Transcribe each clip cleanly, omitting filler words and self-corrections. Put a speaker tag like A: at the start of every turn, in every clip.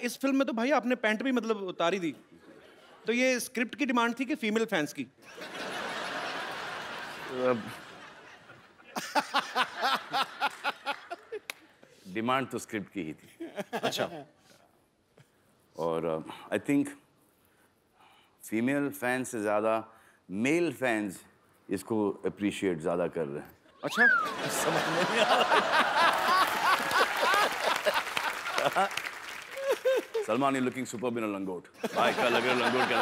A: इस फिल्म में तो भाई आपने पैंट भी मतलब उतारी दी, तो ये स्क्रिप्ट की डिमांड थी कि फीमेल फैंस की?
B: डिमांड तो स्क्रिप्ट की ही थी।
A: अच्छा।
B: और आई थिंक फीमेल फैंस से ज़्यादा मेल फैंस इसको अप्रिशिएट ज़्यादा कर रहे हैं।
A: अच्छा,
B: समझ में नहीं आ रहा। सलमान इज लुकिंग सुपर्ब इन अ लंगोट। भाई क्या लग रहा है लंगोट क्या?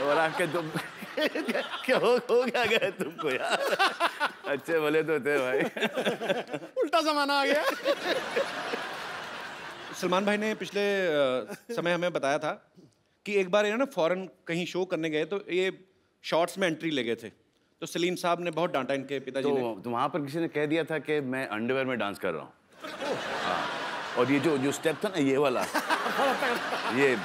B: और आके तुम क्या हो गया तुमको यार? अच्छे भले तो थे भाई।
C: उल्टा जमाना आ गया।
A: सलमान भाई ने पिछले समय हमें बताया था कि एक बार ये ना फॉरेन कहीं शो करने गए तो ये शॉर्ट्स में एंट्री ले गए थे, तो सलीम साहब ने बहुत डांटा इनके पिताजी ने।
B: तो वहां पर किसी ने कह दिया था कि मैं अंडरवेयर में डांस कर रहा हूँ। हाँ। और ये जो स्टेप था ना ये वाला, ये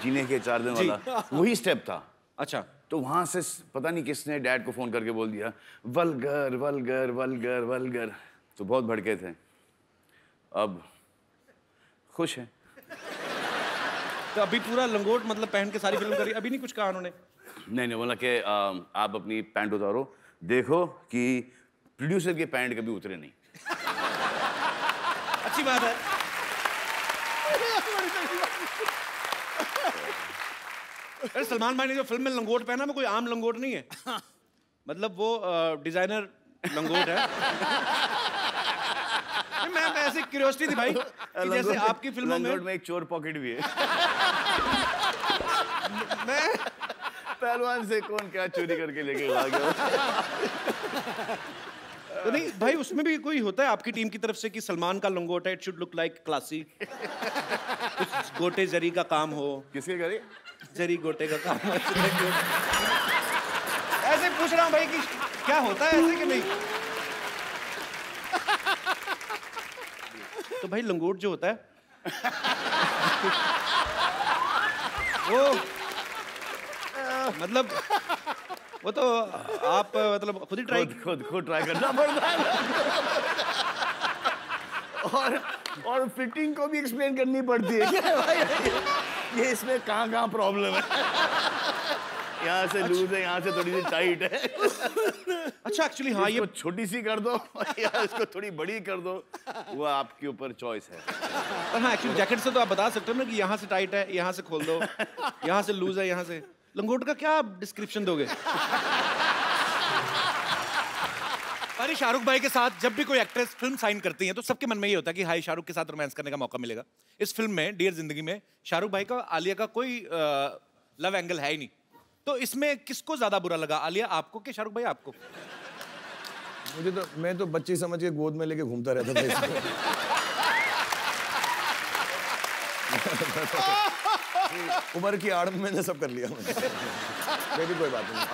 B: जीने के 4 दिन वाला, वही स्टेप था।
A: अच्छा।
B: तो वहां से पता नहीं किसने डैड को फोन करके बोल दिया वल्गर वल्गर वल्गर वल्गर, तो बहुत भड़के थे। अब खुश हैं।
A: तो अभी पूरा लंगोट मतलब पहन के सारी फिल्म करी, अभी नहीं कुछ कहा उन्होंने?
B: नहीं बोला कि आप अपनी पैंट उतारो, देखो कि प्रोड्यूसर की पैंट कभी उतरे नहीं।
A: अच्छी बात है। अरे सलमान भाई ने जो फिल्म में लंगोट पहना वो कोई आम लंगोट नहीं है, मतलब वो डिजाइनर लंगोट है। मैं ऐसे क्यूरियोसिटी थी भाई कि जैसे आपकी फिल्मों
B: में एक चोर पॉकेट भी है।
A: मैं
B: पहलवान से कौन क्या चोरी करके लेके आ गया।
A: तो नहीं भाई, उसमें भी कोई होता है आपकी टीम की तरफ से कि सलमान का लंगोट है, it should look like classy, कुछ गोटे जरी का काम हो?
B: किसके करे?
A: जरी गोटे का काम हो। ऐसे पूछ रहा हूँ भाई कि क्या होता है ऐसे कि नहीं? तो भाई लंगोट जो होता है वो मतलब वो तो आप मतलब खुद ही
B: खुद ट्राई करना पड़ता है। और फिटिंग को भी एक्सप्लेन करनी पड़ती है क्या भाई? ये इसमें कहाँ प्रॉब्लम है? यहाँ से लूज है, यहाँ से थोड़ी सी टाइट है।
A: अच्छा एक्चुअली हाँ, ये
B: छोटी सी कर दो या इसको थोड़ी बड़ी कर दो, वो आपके ऊपर चॉइस है।
A: पर हाँ एक्चुअली जैकेट से तो आप बता सकते हो ना कि यहाँ से टाइट है, यहाँ से खोल दो, यहाँ से लूज है, यहाँ से। लंगोट का क्या आप डिस्क्रिप्शन दोगे? अरे शाहरुख भाई के साथ जब भी कोई एक्ट्रेस फिल्म साइन करती है तो सबके मन में ये होता है कि हाई शाहरुख के साथ रोमांस करने का मौका मिलेगा। इस फिल्म में डियर जिंदगी में शाहरुख भाई का आलिया का कोई लव एंगल है ही नहीं, तो इसमें किसको ज्यादा बुरा लगा, आलिया आपको कि शाहरुख भाई आपको?
C: मुझे तो, मैं तो बच्ची समझ के गोद में लेके घूमता रहता था। उम्र की आड़ में मैंने सब कर लिया। मेरी कोई बात नहीं।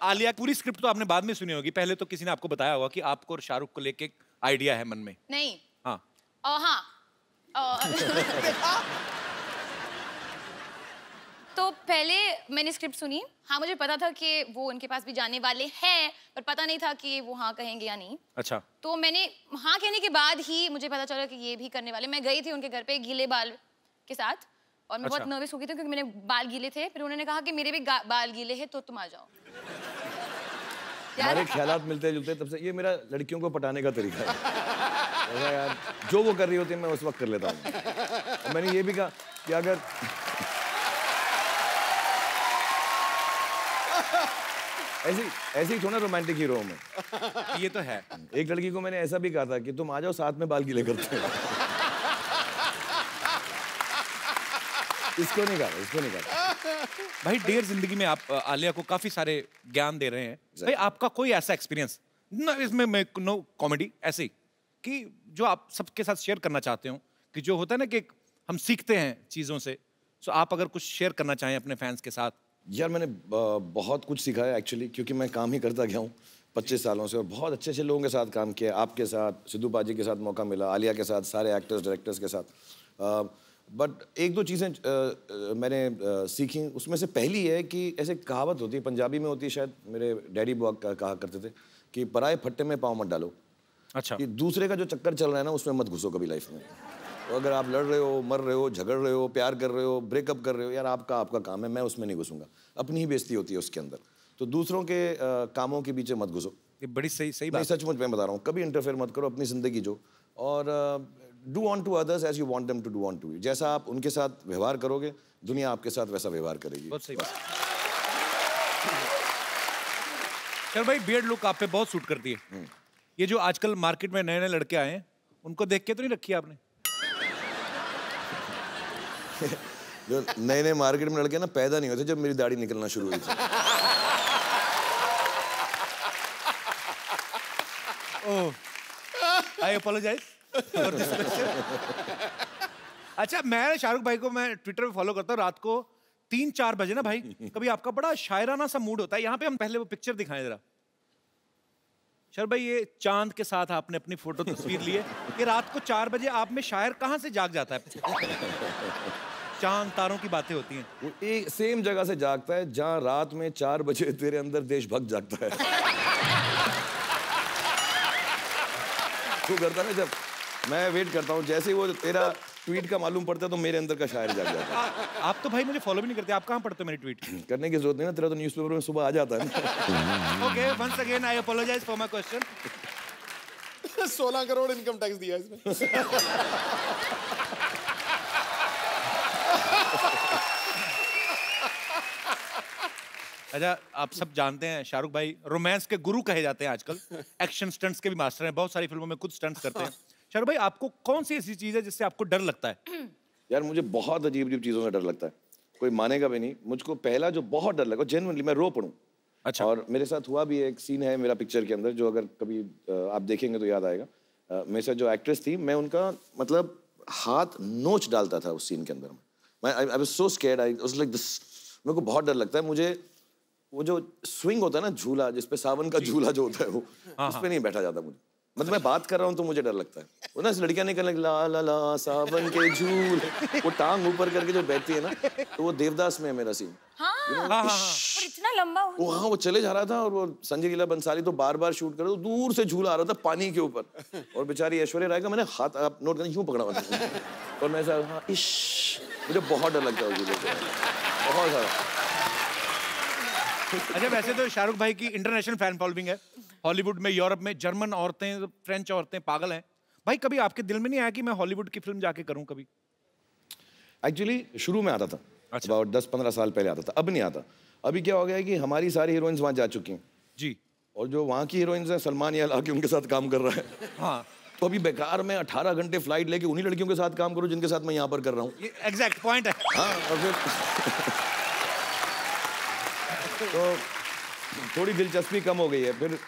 A: आलिया पूरी स्क्रिप्ट तो आपने बाद में सुनी होगी, पहले तो किसी ने आपको बताया होगा कि आपको और शाहरुख को लेके आइडिया है मन में?
D: नहीं।
A: हाँ।
D: तो पहले मैंने स्क्रिप्ट सुनी, हाँ मुझे पता था कि वो उनके पास भी जाने वाले हैं, पर पता नहीं था कि वो हाँ कहेंगे या नहीं।
A: अच्छा।
D: तो मैंने हाँ कहने के बाद ही मुझे पता चला कि ये भी करने वाले। मैं गई थी उनके घर पे गीले बाल के साथ और मैं बहुत नर्वस हो गई थी क्योंकि मेरे बाल गीले थे। फिर उन्होंने कहा कि मेरे भी बाल गीले हैं तो तुम आ जाओ।
C: हमारे ख्यालात मिलते जुलते, तब से ये मेरा लड़कियों को पटाने का तरीका है। यार जो वो कर रही होती है मैं उस वक्त कर लेता हूँ। मैंने ये भी कहा कि अगर ऐसे ही थोड़ा रोमांटिक हीरो हूं मैं।
A: ये तो है।
C: एक लड़की को मैंने ऐसा भी कहा था कि तुम आ जाओ साथ में बाल गीले करते हो। इसको नहीं कहा।
A: भाई डियर जिंदगी में आप आलिया को काफी सारे ज्ञान दे रहे हैं भाई, आपका कोई ऐसा एक्सपीरियंस ना, इसमें मैं नो कॉमेडी ऐसी कि जो आप सबके साथ शेयर करना चाहते हो, कि जो होता है ना कि हम सीखते हैं चीजों से, तो आप अगर कुछ शेयर करना चाहें अपने फैंस के साथ?
C: यार मैंने बहुत कुछ सीखा है एक्चुअली, क्योंकि मैं काम ही करता गया हूँ 25 सालों से और बहुत अच्छे अच्छे लोगों के साथ काम किया। आपके साथ, सिद्धू पाजी के साथ मौका मिला, आलिया के साथ, सारे एक्टर्स डायरेक्टर्स के साथ। बट एक दो चीज़ें मैंने सीखी, उसमें से पहली है कि ऐसे कहावत होती है, पंजाबी में होती है शायद, मेरे डैडी बुआ कहा करते थे कि पराए फट्टे में पाँव मत डालो।
A: अच्छा।
C: कि दूसरे का जो चक्कर चल रहा है ना उसमें मत घुसो कभी लाइफ में। तो अगर आप लड़ रहे हो, मर रहे हो, झगड़ रहे हो, प्यार कर रहे हो, ब्रेकअप कर रहे हो, यार आपका काम है, मैं उसमें नहीं घुसूंगा। अपनी ही बेइज्जती होती है उसके अंदर। तो दूसरों के कामों के पीछे मत घुसो।
A: ये बड़ी सही
C: नहीं,
A: बात।
C: सचमुच मैं बता रहा हूँ, कभी इंटरफेयर मत करो, अपनी जिंदगी जो, और do unto others as you want them to do unto you. जैसा आप उनके साथ व्यवहार करोगे, दुनिया आपके साथ वैसा व्यवहार करेगी।
A: बहुत सही बात। चल भाई, बियर्ड लुक आप पे बहुत सूट करती है। ये जो आजकल मार्केट में नए नए लड़के आए हैं, उनको देख के तो नहीं रखी आपने?
C: जो नए नए मार्केट में लड़के ना पैदा नहीं होते जब मेरी दाढ़ी निकलना शुरू हुई थी।
A: ओह, आई अपोलोजाइज फॉर दिस क्वेश्चन। अच्छा, मैं शाहरुख भाई को मैं ट्विटर पे फॉलो करता हूँ। रात को 3-4 बजे ना भाई, कभी आपका बड़ा शायराना सा मूड होता है। यहाँ पे हम पहले वो पिक्चर दिखाएं जरा। शर भाई, ये चांद के साथ आपने अपनी फोटो तस्वीर ली है। ये रात को 4 बजे आप में शायर कहाँ से जाग जाता है? चांद तारों की बातें होती हैं।
C: वो एक सेम जगह से जागता है जहाँ रात में 4 बजे तेरे अंदर देशभक्त जागता है। तू करता ना, जब मैं वेट करता हूँ, जैसे ही वो तेरा ट्वीट का मालूम पड़ता है तो मेरे अंदर का शायर जाग जाता है।
A: आप तो भाई मुझे फॉलो भी नहीं करते, आप कहाँ पढ़ते हो मेरी ट्वीट?
C: करने की जरूरत नहीं ना, तेरा तो न्यूज़पेपर में सुबह आ जाता है ना।
A: Okay, once again I apologise for my question.
E: 16 crore income tax दिया इसमें।
A: अच्छा, आप सब जानते हैं शाहरुख भाई रोमांस के गुरु कहे जाते हैं आजकल। एक्शन स्टंट्स के भी मास्टर हैं, बहुत सारी फिल्मों में खुद स्टंट्स करते हैं। शाहरुख भाई, आपको कौन सी ऐसी चीज है जिससे आपको डर लगता है?
C: यार मुझे बहुत अजीब अजीब चीज़ों से डर लगता है, कोई मानेगा भी नहीं। मुझको पहला जो बहुत डर लगा, जेन्युइनली मैं रो पड़ूं।
A: अच्छा।
C: और मेरे साथ हुआ भी, एक सीन है मेरा पिक्चर के अंदर जो अगर कभी आप देखेंगे तो याद आएगा। मेरे साथ जो एक्ट्रेस थी, मैं उनका मतलब हाथ नोच डालता था उस सीन के अंदर। मैं I was so scared, I was like this. मेरे को बहुत डर लगता है। मुझे वो जो स्विंग होता है ना, झूला जिसपे सावन का झूला जो होता है, वो उस पे नहीं बैठा जाता मुझे। मतलब मैं बात कर रहा हूँ तो मुझे डर लगता है। वो ना लड़कियां निकलने ला ला ला सावन के झूल, वो टांग ऊपर करके जो बैठती है ना, तो वो देवदास में है मेरा सीन।
D: हाँ, और इतना लंबा
C: वो हाँ, वो चले जा रहा था और वो संजय लीला बंसाली तो बार बार शूट कर रहे, तो दूर से झूला आ रहा था पानी के ऊपर, और बेचारी ऐश्वर्या राय का मैंने हाथ, आप नोट करना, यूं पकड़ा हुआ था और मैं ऐसा, हाँ इश, मुझे बहुत डर लगता है झूले से, बहुत सारा।
A: अच्छा, वैसे तो शाहरुख भाई की इंटरनेशनल फैन फॉलोइंग है। हॉलीवुड में, यूरोप में जर्मन औरतें, फ्रेंच औरतें पागल हैं। भाई, कभी आपके दिल में नहीं आया कि मैं हॉलीवुड की फिल्म जाके करूं कभी?
C: एक्चुअली शुरू में आता था, about 10-15 साल पहले आता था, अब नहीं आता। अभी क्या हो गया है कि हमारी सारी हीरोइंस वहाँ जा चुकी हैं
A: जी।
C: और जो वहाँ की हीरोइंस हैं, सलमान यार आके उनके साथ काम कर रहा है।
A: हाँ,
C: तो अभी बेकार में 18 घंटे फ्लाइट लेके उन्हीं लड़कियों के साथ काम करूँ जिनके साथ मैं यहाँ पर कर रहा हूँ।
A: ये एग्जैक्ट पॉइंट है।
C: हाँ, और फिर तो थोड़ी दिलचस्पी कम हो गई है। फिर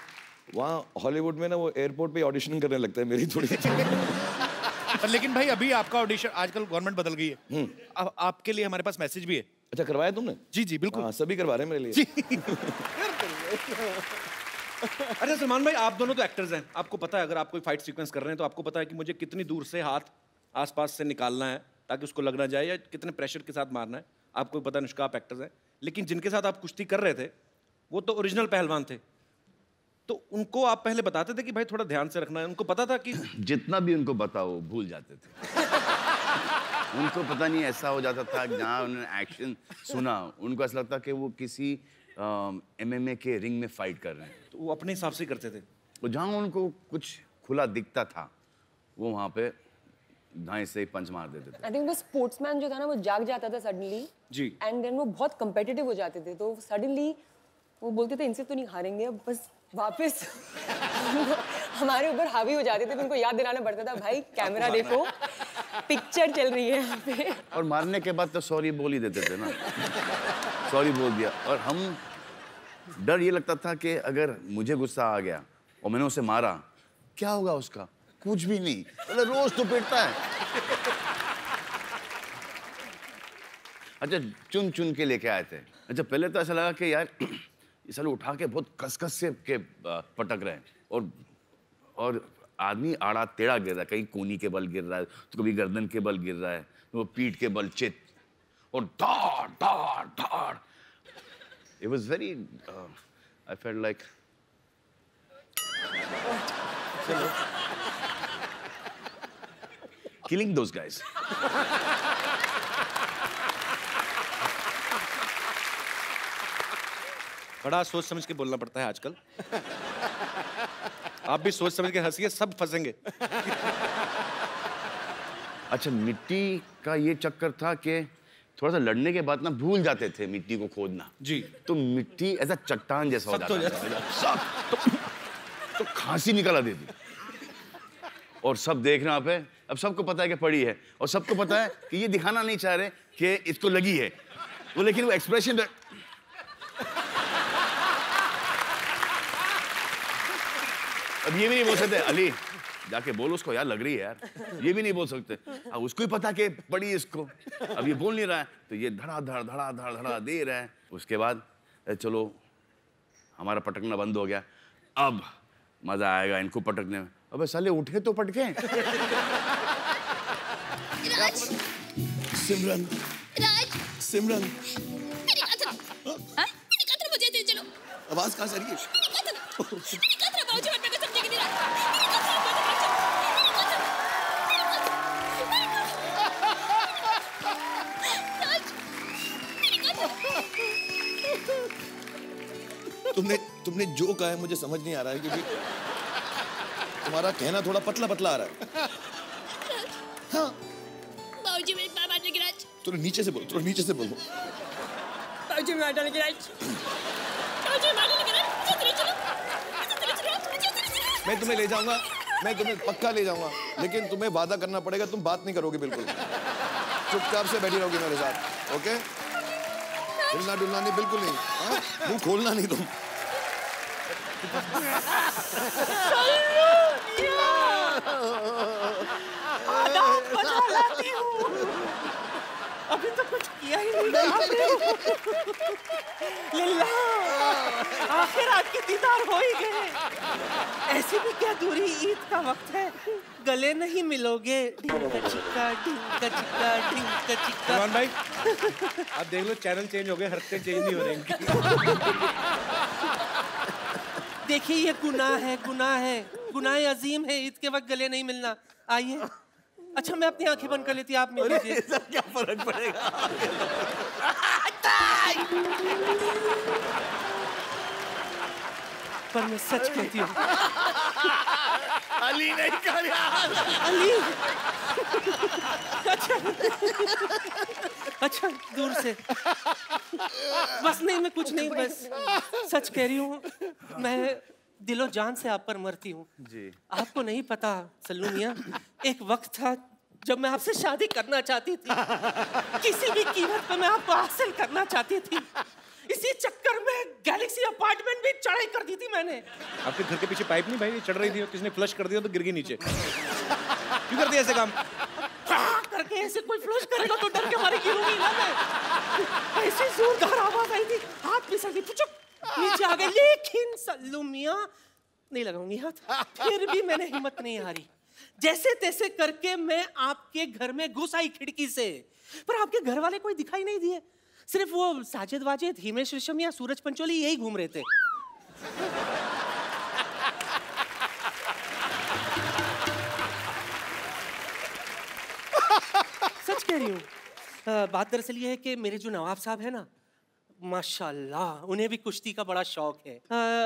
C: वहाँ हॉलीवुड में ना वो एयरपोर्ट पे ऑडिशन करने लगता है मेरी थोड़ी।
A: पर लेकिन भाई, अभी आपका ऑडिशन, आजकल गवर्नमेंट बदल गई है। अब आपके लिए हमारे पास मैसेज भी है।
C: अच्छा, करवाया तुमने?
A: जी जी बिल्कुल।
C: हाँ, सभी करवा रहे हैं मेरे लिए।
A: अच्छा सलमान भाई, आप दोनों तो एक्टर्स हैं, आपको पता है अगर आप कोई फाइट सीक्वेंस कर रहे हैं तो आपको पता है कि मुझे कितनी दूर से हाथ आसपास से निकालना है ताकि उसको लग ना जाए, या कितने प्रेशर के साथ मारना है। आपको पता है, अनुष्का आप एक्टर्स हैं, लेकिन जिनके साथ आप कुश्ती कर रहे थे वो तो ओरिजिनल पहलवान थे, तो उनको आप पहले बताते थे कि भाई थोड़ा ध्यान से रखना है? उनको पता था कि
B: जितना भी उनको पता वो भूल जाते थे। उनको पता नहीं ऐसा हो जाता था, जहाँ उन्होंने एक्शन सुना उनको ऐसा लगता कि वो किसी MMA के रिंग में फाइट कर रहे हैं।
A: तो वो अपने हिसाब से करते थे।
B: तो जहाँ उनको कुछ खुला दिखता था वो वहाँ पे दाएं से पंच मार देते थे।
F: आई थिंक वो स्पोर्ट्समैन जो था ना, वो जाग जाता था सडनली
A: जी।
F: एंड देन वो बहुत कम्पिटिटिव हो जाते थे, तो सडनली वो बोलते थे इनसे तो नहीं हारेंगे, अब बस वापस हमारे ऊपर हावी हो जाते थे। उनको याद दिलाना पड़ता था, भाई कैमरा देखो, पिक्चर चल रही है यहाँ पे।
B: और मारने के बाद तो सॉरी बोल ही देते थे ना। सॉरी बोल दिया। और हम, डर ये लगता था कि अगर मुझे गुस्सा आ गया और मैंने उसे मारा, क्या होगा उसका? कुछ भी नहीं, मतलब रोज तो पिटता है। अच्छा, चुन चुन के लेके आए थे। अच्छा, पहले तो ऐसा लगा कि यार ये साले उठा के बहुत कस से के पटक रहे हैं, और आदमी आड़ा टेढ़ा गिर रहा है, कहीं कोनी के बल गिर रहा है, तो कभी गर्दन के बल गिर रहा है, तो वो पीठ के बल चित, और धाड़ धाड़ धाड़। It was very, I felt like, killing those guys.
A: बड़ा सोच समझ के बोलना पड़ता है आजकल। आप भी सोच समझ के हंसिए, सब फंसेंगे।
B: अच्छा, मिट्टी का ये चक्कर था कि थोड़ा सा लड़ने के बाद ना भूल जाते थे मिट्टी को खोदना।
A: जी।
B: तो मिट्टी ऐसा चट्टान जैसा हो
A: सख्त हो
B: जाता था। सब तो खांसी निकल आती थी। और सब देखना पे, अब सबको पता है कि पड़ी है, और सबको पता है कि ये दिखाना नहीं चाह रहे कि इसको लगी है वो, लेकिन वो एक्सप्रेशन अब ये भी नहीं बोल सकते, अली जाके बोल उसको यार लग रही है यार, ये भी नहीं बोल सकते। अब उसको ही पता कि पड़ी इसको, अब ये बोल नहीं रहा है, तो ये धड़ा दे रहा है। उसके बाद चलो हमारा पटकना बंद हो गया, अब मजा आएगा इनको पटकने में। अबे साले उठे तो पटके।
C: सिमरन, सिमरन,
D: मुझे दे चलो।
C: आवाज कहाँ से आ रही है? तुमने जो कहा है मुझे समझ नहीं आ रहा है, क्योंकि तुम्हारा कहना थोड़ा पतला पतला आ रहा है। हाँ।
D: बाबूजी मेरी बात मानने की राज।
C: थोड़ा नीचे से बोलो, थोड़ा नीचे से बोलो।
F: बाबूजी मैं डालने की राज।
D: बाबूजी मारने की राज। चलो।
C: मैं तुम्हें ले जाऊंगा, मैं तुम्हें पक्का ले जाऊंगा, लेकिन तुम्हें वादा करना पड़ेगा, तुम बात नहीं करोगे बिल्कुल, चुपचाप से बैठी रहोगी मेरे साथ, ओके? हिलना डुलना नहीं, बिल्कुल नहीं। हाँ? मुंह खोलना नहीं तुम।
G: अभी तो कुछ किया ही नहीं। लिल्ला, आखिर आपके दीदार हो ही गए। ऐसी भी क्या दूरी, ईद का वक्त है, गले नहीं मिलोगे। ढिंका चिक्का, ढिंका चिक्का, ढिंका चिक्का।
A: सलमान भाई, आप देख लो चैनल चेंज हो गए, हरकतें चेंज नहीं हो रही इनकी।
G: देखिए ये गुनाह है, गुनाह है, गुनाह अजीम है, ईद के वक्त गले नहीं मिलना। आइए। अच्छा मैं अपनी आंखें बंद कर लेती, आप मिल लीजिए।
B: क्या फर्क पड़ेगा?
G: पर मैं सच कहती हूँ,
B: अली नहीं कर यार।
G: अली। अच्छा दूर से, बस नहीं, मैं कुछ नहीं, बस सच कह रही हूँ, मैं दिलो जान से आप पर मरती हूँ जी। आपको नहीं पता सल्लू मियाँ, एक वक्त था जब मैं आपसे शादी करना चाहती थी, किसी भी कीमत पर मैं आपको हासिल करना चाहती थी। इसी चक्कर में गैलेक्सी अपार्टमेंट भी चढ़ाई कर दी थी मैंने।
A: आपके घर के पीछे पाइप नहीं भाई चढ़ रही थी, किसने फ्लश कर दिया तो गिर गई नीचे। क्यों कर दिया ऐसे काम?
G: करके ऐसे कोई फ्लश करेगा तो डर के मारे गिरूंगी ना मैं। ऐसी जोरदार आवाज आई थी, हाथ फिसल गई, नीचे आ गए, लेकिन सल्लू मियाँ नहीं लगाऊंगी हाथ। फिर भी मैंने हिम्मत नहीं हारी, जैसे तैसे करके मैं आपके घर में घुस आई खिड़की से। पर आपके घर वाले कोई दिखाई नहीं दिए, सिर्फ वो साजिद वाजिद, हिमेश रेशमिया, सूरज पंचोली यही घूम रहे थे। सच कह रही हूँ। बात दरअसल ये है कि मेरे जो नवाब साहब है ना, माशाल्लाह, उन्हें भी कुश्ती का बड़ा शौक है।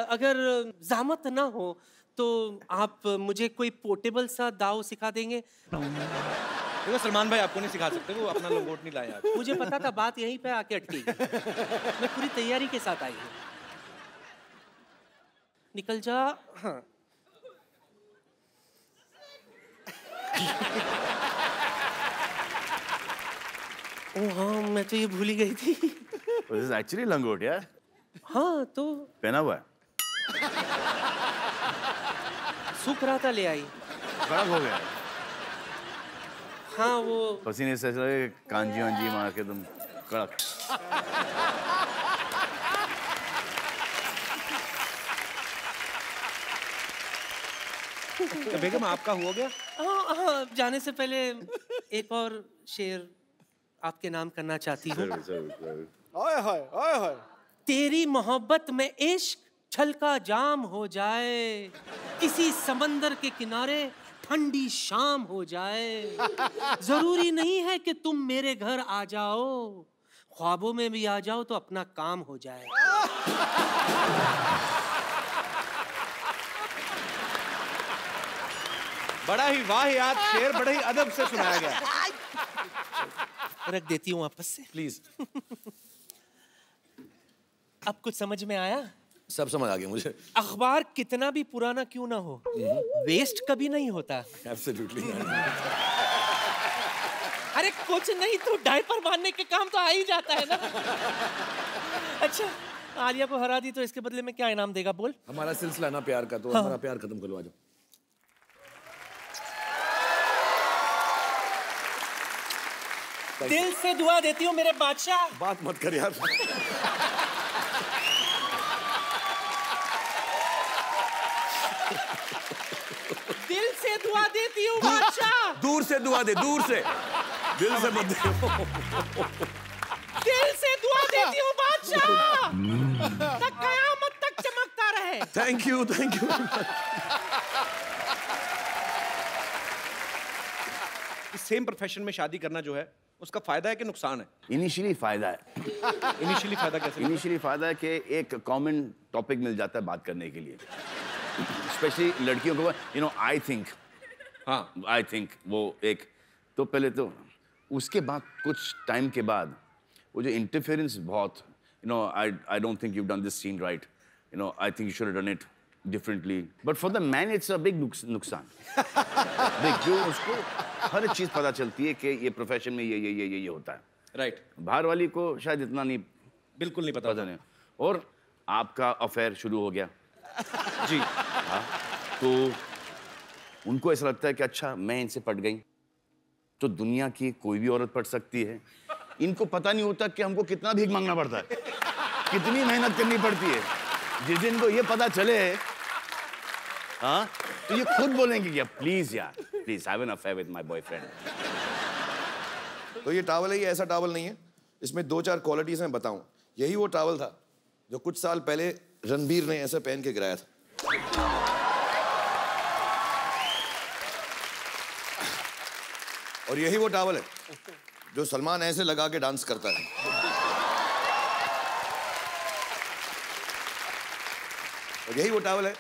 G: अगर ज़हमत ना हो तो आप मुझे कोई पोर्टेबल सा दाव सिखा देंगे?
A: देखो सलमान भाई आपको नहीं सिखा सकते, वो अपना लंगोट नहीं लाए आप।
G: मुझे पता था बात यहीं पे आके अटकी। मैं पूरी तैयारी के साथ आई हूँ। निकल जा। हाँ ओ हाँ, मैं तो ये भूल ही गई थी।
B: This is actually लंगोट यार।
G: हाँ तो
B: पहना हुआ है।
G: सूख रहा था, ले आई।
B: खराब हो गया।
G: हाँ वो
B: पसीने से कांजी वांजी मार के तुम कड़क।
A: तो बेगम आपका हुआ गया?
G: हाँ हाँ, जाने से पहले एक और शेर आपके नाम करना चाहती हूँ।
E: हाय हाय हाय हाय।
G: तेरी मोहब्बत में इश्क छलका जाम हो जाए, किसी समंदर के किनारे ठंडी शाम हो जाए। जरूरी नहीं है कि तुम मेरे घर आ जाओ, ख्वाबों में भी आ जाओ तो अपना काम हो जाए।
A: बड़ा ही वाहियात शेर बड़े ही अदब से सुनाया गया।
G: रख देती हूँ वापस से।
C: प्लीज।
G: अब कुछ समझ में आया?
C: सब समझ आ गया मुझे।
G: अखबार कितना भी पुराना क्यों ना हो, वेस्ट कभी नहीं होता।
C: एब्सोल्युटली।
G: अरे कुछ नहीं तो डायपर बांधने के काम तो आ ही जाता है ना। अच्छा, आलिया को हरा दी तो इसके बदले में क्या इनाम देगा बोल?
C: हमारा सिलसिला ना प्यार का, तो
G: हाँ।
C: हमारा प्यार खत्म करवा दो।
G: दिल से दुआ देती हूँ मेरे बादशाह।
C: बात मत कर यार।
G: दिल से दुआ देती हूँ बादशाह।
C: दूर से दुआ दे, दूर से, दिल से मत दे।
G: दिल से दुआ देती हूँ बादशाह, तक कयामत तक चमकता रहे।
C: Thank you, thank you.
A: Same profession में शादी करना जो है उसका फायदा है कि नुकसान है?
B: इनिशियली फायदा है।
A: इनिशियली फायदा कैसे?
B: इनिशियली फायदा है कि एक कॉमन टॉपिक मिल जाता है बात करने के लिए, स्पेशली लड़कियों को। यू नो, आई थिंक, हाँ आई थिंक, वो एक तो पहले तो, उसके बाद कुछ टाइम के बाद वो जो इंटरफेरेंस बहुत, you know, I don't think you done this scene right, you know, I think you should have done it differently, but for the man it's a big नुकसान। देख, जो उसको हर चीज पता चलती है कि ये प्रोफेशन में ये होता है,
A: राइट।
B: बाहर वाली को शायद इतना नहीं,
A: बिल्कुल नहीं पता
B: नहीं। और आपका अफेयर शुरू हो गया
A: जी।
B: हाँ, तो उनको ऐसा लगता है कि अच्छा मैं इनसे पट गई तो दुनिया की कोई भी औरत पट सकती है। इनको पता नहीं होता कि हमको कितना भीख मांगना पड़ता है, कितनी मेहनत करनी पड़ती है। जिस दिन को ये पता चले, हाँ, तो ये खुद बोलेंगे कि प्लीज यार, please have an affair with my boyfriend.
C: तो ये टॉवल है, ये ऐसा टॉवल नहीं है, इसमें 2-4 क्वालिटीज मैं बताऊं। यही वो टॉवल था जो कुछ साल पहले रणबीर ने ऐसे पहन के गिराया था। और यही वो टॉवल है जो सलमान ऐसे लगा के डांस करता है। और यही वो टॉवल है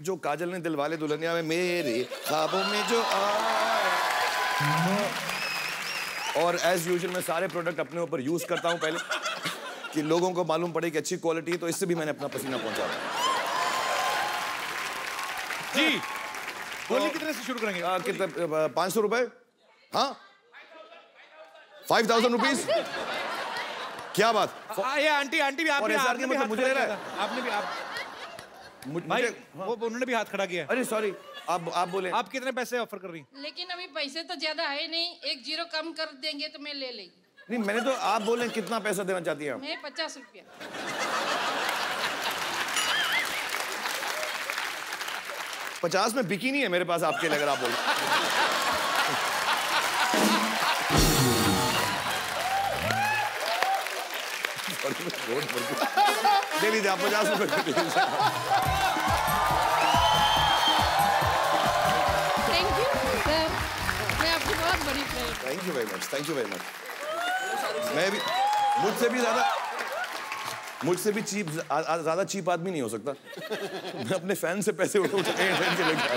C: जो काजल ने दिलवाले दुल्हनिया में मेरे ख्वाबों में जो आए। और एज यूजुअल मैं सारे प्रोडक्ट अपने ऊपर यूज करता हूं पहले कि लोगों को मालूम पड़े कि अच्छी क्वालिटी है, तो इससे भी मैंने अपना पसीना पहुंचा।
A: जी बोलिए, कितने से शुरू करेंगे?
C: कितने? 500 रुपए? हाँ, 5000 रुपीज। क्या बात?
A: ये आंटी भी आप
C: और
A: भी,
C: SR
A: आपने
C: के
A: भी
C: मतलब
A: हाथ
C: मुझे
A: खड़ा
C: ले रहा
A: किया
C: है?
A: था। आपने भी, आप भाई,
C: हाँ।
A: वो उन्होंने भी हाथ खड़ा किया।
C: अरे सॉरी, आप बोले।
A: आप कितने पैसे ऑफर कर रही हैं?
H: लेकिन अभी पैसे तो ज्यादा है नहीं, 1 0 कम कर देंगे तो मैं ले लेंगी।
C: नहीं, मैंने तो, आप बोले कितना पैसा देना चाहती हैं आप?
H: मैं 50 रुपया।
C: 50 में बिकी नहीं है मेरे पास आपके लिए, अगर आप बोले। दे लीजिए आप 50 रुपए।
H: थैंक यू सर, मैं आपकी बहुत बड़ी friend.
C: Thank you very much, thank you very much. मैं भी, मुझसे भी चीप, ज्यादा चीप आदमी नहीं हो सकता। मैं अपने फैन से पैसे उठा के लेके